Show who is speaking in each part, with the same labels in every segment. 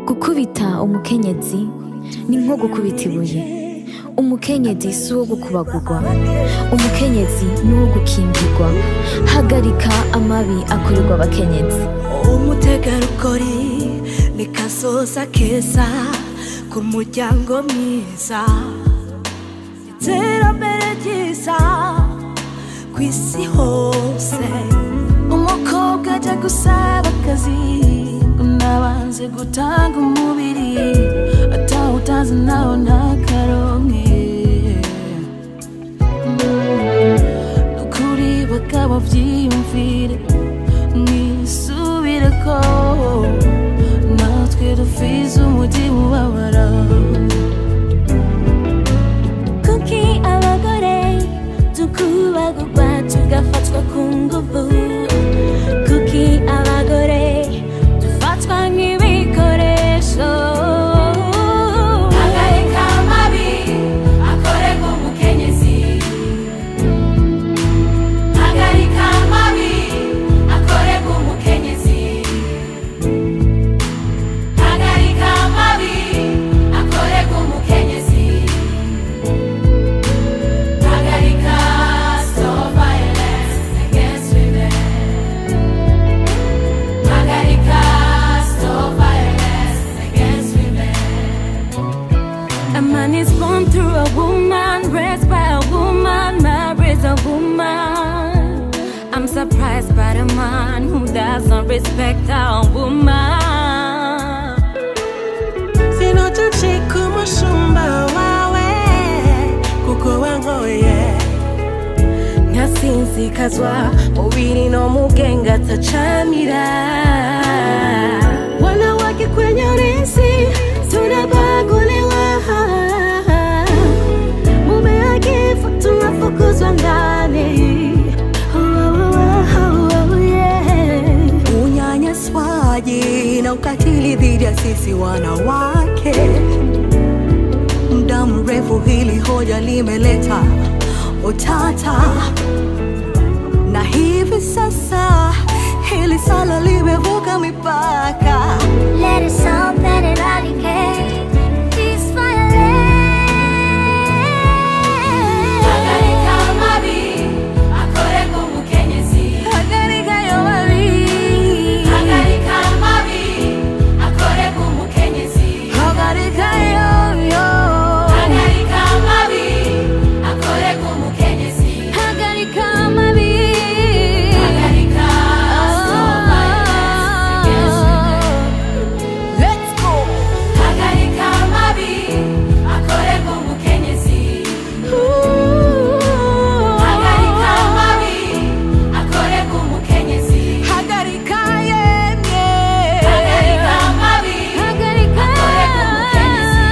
Speaker 1: Gukubita umukenyezi ni nko gukubita ibuye. Umukenyezi si uwo gukubagurwa, umukenyezi ni uwo gukingirwa. Hagarika amabi akorerwa abakenyezi.
Speaker 2: Umutegarugori ni kazoza keza ku muryango mwiza, iterambere ryiza kw'isi hose. Umukobwa aja gusaba akazi ngo nabanze gutanga umubiri, atawutazi nawe ntakaronke. Nukuri bakaba vyiyumvire mwisubireko, natwe dufise umutima ubabara.
Speaker 3: Kuki abagore dukubagurwa tugafatwa ku nguvu? Kuki abagore dufatwa nk'ibikoresho?
Speaker 2: Hagarika amabi akorerwa umukenyezi. Hagarika amabi akorerwa umukenyezi. Hagarika amabi akorerwa umukenyezi. Hagarika, stop violence against women. Hagarika, stop violence against women.
Speaker 3: A man is born through a woman, raised by a woman, marries a woman. I'm surprised by the man who doesn't respect a woman.
Speaker 2: Sinotachika umushumba wawe kuko wangoye,
Speaker 3: Nkasinzikazwa mubiri no mugenga atacamira. Wanawake kwenye urithi tunabaguliwa, mume akifa tunafukuzwa ndani.
Speaker 2: unyanyaswaji na ukatili dhidi ya sisi wanawake. Muda mrefu hili hoja limeleta utata, na hivi sasa hili sala limevuka mipaka.
Speaker 3: Let us all that eradicate this violence.
Speaker 2: Hagarika amabi akorerwa umukenyezi.
Speaker 3: Hagarika yo mabi.
Speaker 2: Hagarika amabi akorerwa umukenyezi.
Speaker 3: Hagarika yo yo.
Speaker 2: Hagarika amabi akorerwa umukenyezi.
Speaker 3: Hagarika mabi.
Speaker 2: Hagarika, stop violence against women.
Speaker 3: Let's go.
Speaker 2: Hagarika amabi akorerwa umukenyezi. Hagarika amabi akorerwa umukenyezi.
Speaker 3: Hagarika yemye.
Speaker 2: Hagarika amabi
Speaker 3: Hagarika
Speaker 2: akorerwa umukenyezi.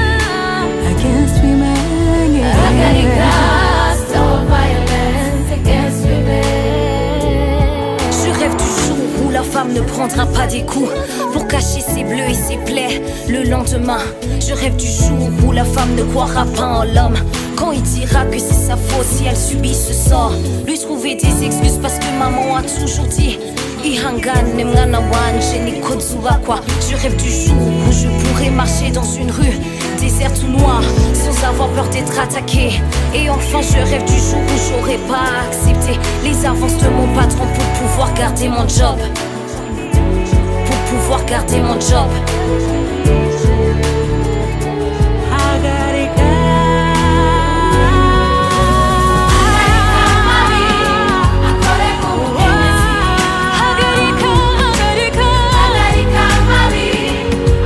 Speaker 2: Against women, yeah. Hagarika, stop violence against women.
Speaker 4: Je rêve du jour où la femme ne prendra pas des coups pour cacher ses bleus et ses plaies le lendemain. Je rêve du jour où la femme ne croira pas en l'homme quand il dira que c'est sa faute si elle subit ce sort. Lui trouver des excuses parce que maman a toujours dit ihangane mwana wanje niko zubakwa. Je rêve du jour où je pourrai marcher dans une rue déserte ou noire sans avoir peur d'être attaquée. Et enfin je rêve du jour où j'aurai pas accepté les avances de mon patron pour pouvoir garder mon job. Pour pouvoir garder mon job.
Speaker 2: Hagarika amabi akorerwa umukenyezi.
Speaker 3: Hagarika, hagarika.
Speaker 2: Hagarika amabi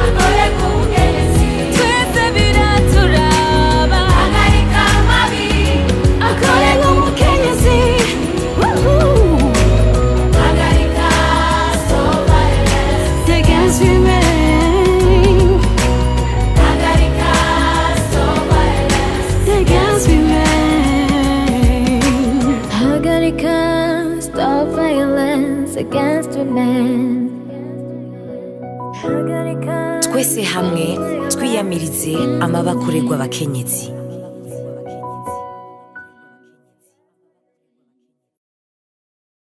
Speaker 2: akorerwa umukenyezi.
Speaker 3: Twese biraturaba.
Speaker 2: Hagarika amabi akorerwa umukenyezi. Hagarika, stop violence
Speaker 3: Against women.
Speaker 2: Hagarika, stop violence
Speaker 3: Against women. Hagarika, stop violence against women. Hagarika.
Speaker 4: Twese hamwe twiyamirize amabi akorerwa abakenyezi.